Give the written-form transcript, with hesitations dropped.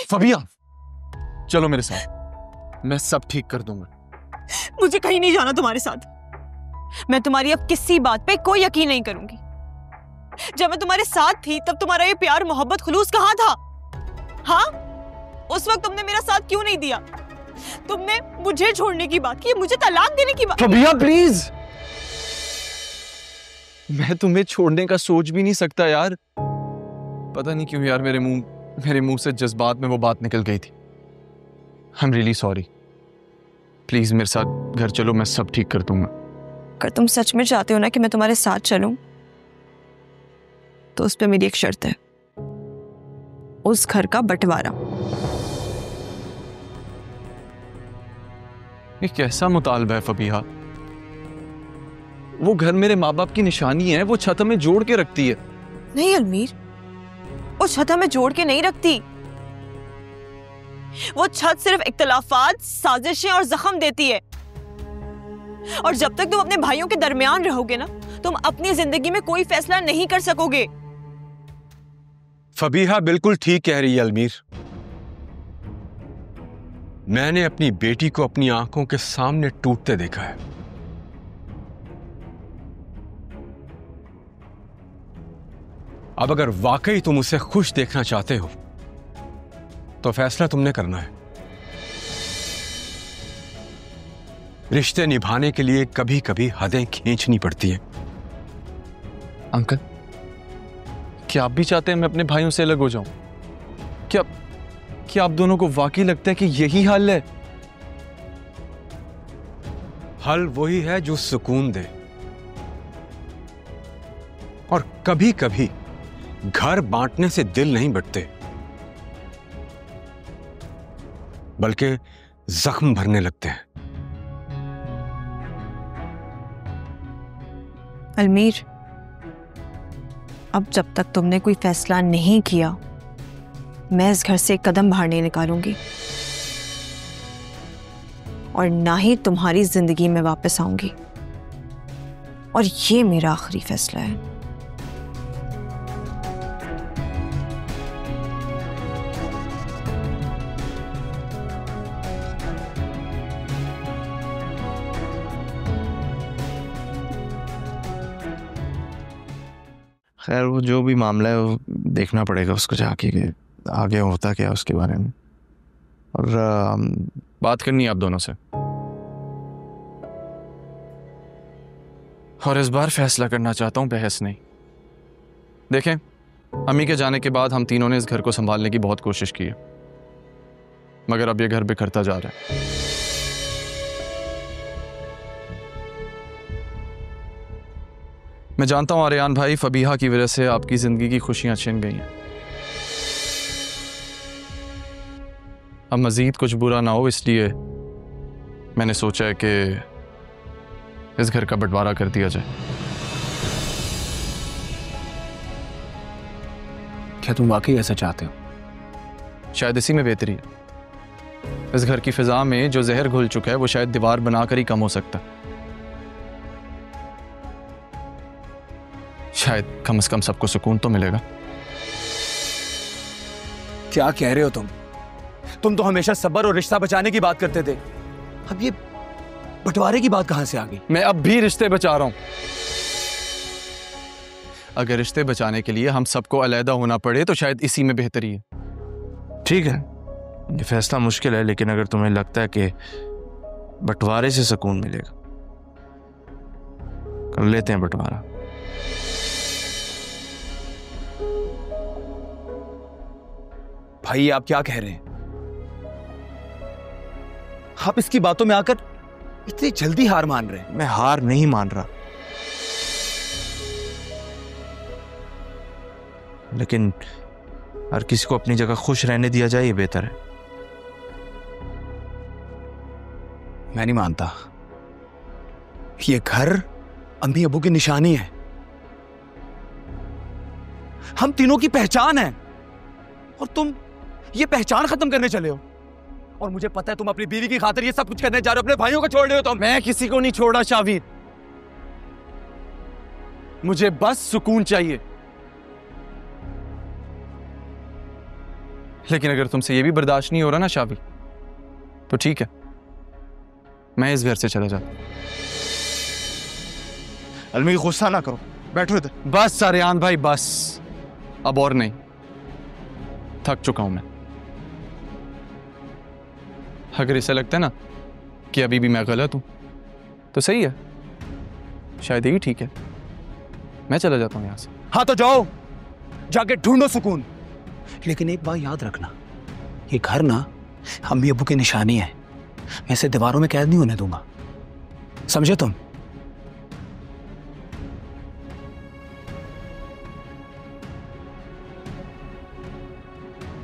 फबिया, चलो मेरे साथ, मैं सब ठीक कर दूंगा। मुझे कहीं नहीं जाना तुम्हारे साथ। मैं तुम्हारी अब किसी बात पे कोई यकीन नहीं करूंगी। जब मैं तुम्हारे साथ थी तब तुम्हारा ये प्यार, मोहब्बत, खुलूस कहाँ था? हाँ, उस वक्त तुमने मेरा साथ क्यों नहीं दिया? तुमने मुझे छोड़ने की बात की, मुझे तलाक देने की बात। फबिया प्लीज, मैं तुम्हें छोड़ने का सोच भी नहीं सकता यार। पता नहीं क्यों यार, मेरे मुंह से जज्बात में वो बात निकल गई थी। I am really sorry. Please मेरे साथ घर चलो, मैं सब ठीक कर दूंगा। अगर तुम सच में चाहते हो ना कि मैं तुम्हारे साथ चलूं, तो उस पे मेरी एक शर्त है, उस घर का बंटवारा। ये कैसा मुतालबा है फबिहा? वो घर मेरे माँ बाप की निशानी है, वो छत हमें जोड़ के रखती है। नहीं अलमीर, वो छत हमें जोड़ के नहीं रखती। वो छत सिर्फ इख्तलाफात, साजिशें और जख्म देती है। और जब तक तुम अपने भाइयों के दरमियान रहोगे ना, तुम अपनी जिंदगी में कोई फैसला नहीं कर सकोगे। फबीहा बिल्कुल ठीक कह रही है अलमीर। मैंने अपनी बेटी को अपनी आंखों के सामने टूटते देखा है। अब अगर वाकई तुम उसे खुश देखना चाहते हो तो फैसला तुमने करना है। रिश्ते निभाने के लिए कभी कभी हदें खींचनी पड़ती हैं। अंकल, क्या आप भी चाहते हैं मैं अपने भाइयों से अलग हो जाऊं? क्या आप दोनों को वाकई लगता है कि यही हल है? हल वही है जो सुकून दे। और कभी कभी घर बांटने से दिल नहीं बंटते, बल्कि जख्म भरने लगते हैं। अलमीर, अब जब तक तुमने कोई फैसला नहीं किया, मैं इस घर से एक कदम बाहर नहीं निकालूंगी और ना ही तुम्हारी जिंदगी में वापस आऊंगी। और ये मेरा आखिरी फैसला है। खैर, वो जो भी मामला है वो देखना पड़ेगा उसको जाके कि आगे होता क्या उसके बारे में। और बात करनी है आप दोनों से, और इस बार फैसला करना चाहता हूं, बहस नहीं। देखें, अम्मी के जाने के बाद हम तीनों ने इस घर को संभालने की बहुत कोशिश की है, मगर अब ये घर बिखरता जा रहा है। मैं जानता हूं आर्यन भाई, फबीहा की वजह से आपकी जिंदगी की खुशियां छिन गई हैं। अब मजीद कुछ बुरा ना हो, इसलिए मैंने सोचा है कि इस घर का बंटवारा कर दिया जाए। क्या तुम वाकई ऐसा चाहते हो? शायद इसी में बेहतरी है। इस घर की फिजा में जो जहर घुल चुका है वो शायद दीवार बनाकर ही कम हो सकता है। शायद कम से कम सबको सुकून तो मिलेगा। क्या कह रहे हो तुम? तुम तो हमेशा सब्र और रिश्ता बचाने की बात करते थे, अब ये बंटवारे की बात कहां से आ गई? मैं अब भी रिश्ते बचा रहा हूं। अगर रिश्ते बचाने के लिए हम सबको अलहदा होना पड़े तो शायद इसी में बेहतरी है। ठीक है, ये फैसला मुश्किल है, लेकिन अगर तुम्हें लगता है कि बंटवारे से सुकून मिलेगा, कर लेते हैं बंटवारा। भाई, आप क्या कह रहे हैं? आप इसकी बातों में आकर इतनी जल्दी हार मान रहे हैं? मैं हार नहीं मान रहा, लेकिन हर किसी को अपनी जगह खुश रहने दिया जाए, ये बेहतर है। मैं नहीं मानता। ये घर अम्मी अबू की निशानी है, हम तीनों की पहचान है, और तुम ये पहचान खत्म करने चले हो। और मुझे पता है तुम अपनी बीवी की खातिर ये सब कुछ करने जा रहे हो, अपने भाइयों को छोड़ रहे हो तुम। मैं किसी को नहीं छोड़ा शावीर, मुझे बस सुकून चाहिए। लेकिन अगर तुमसे ये भी बर्दाश्त नहीं हो रहा ना शाबी, तो ठीक है, मैं इस घर से चला जाता। अलमी गुस्सा ना करो, बैठो इधर। बस सारेयान भाई बस, अब और नहीं, थक चुका हूं मैं। अगर इसे लगता है ना कि अभी भी मैं गलत हूं तो सही है, शायद यही ठीक है, मैं चला जाता हूं यहां से। हाँ तो जाओ, जाके ढूंढो सुकून। लेकिन एक बात याद रखना, ये घर ना अम्मी अब्बू की निशानी है, मैं इसे दीवारों में कैद नहीं होने दूंगा, समझे तुम?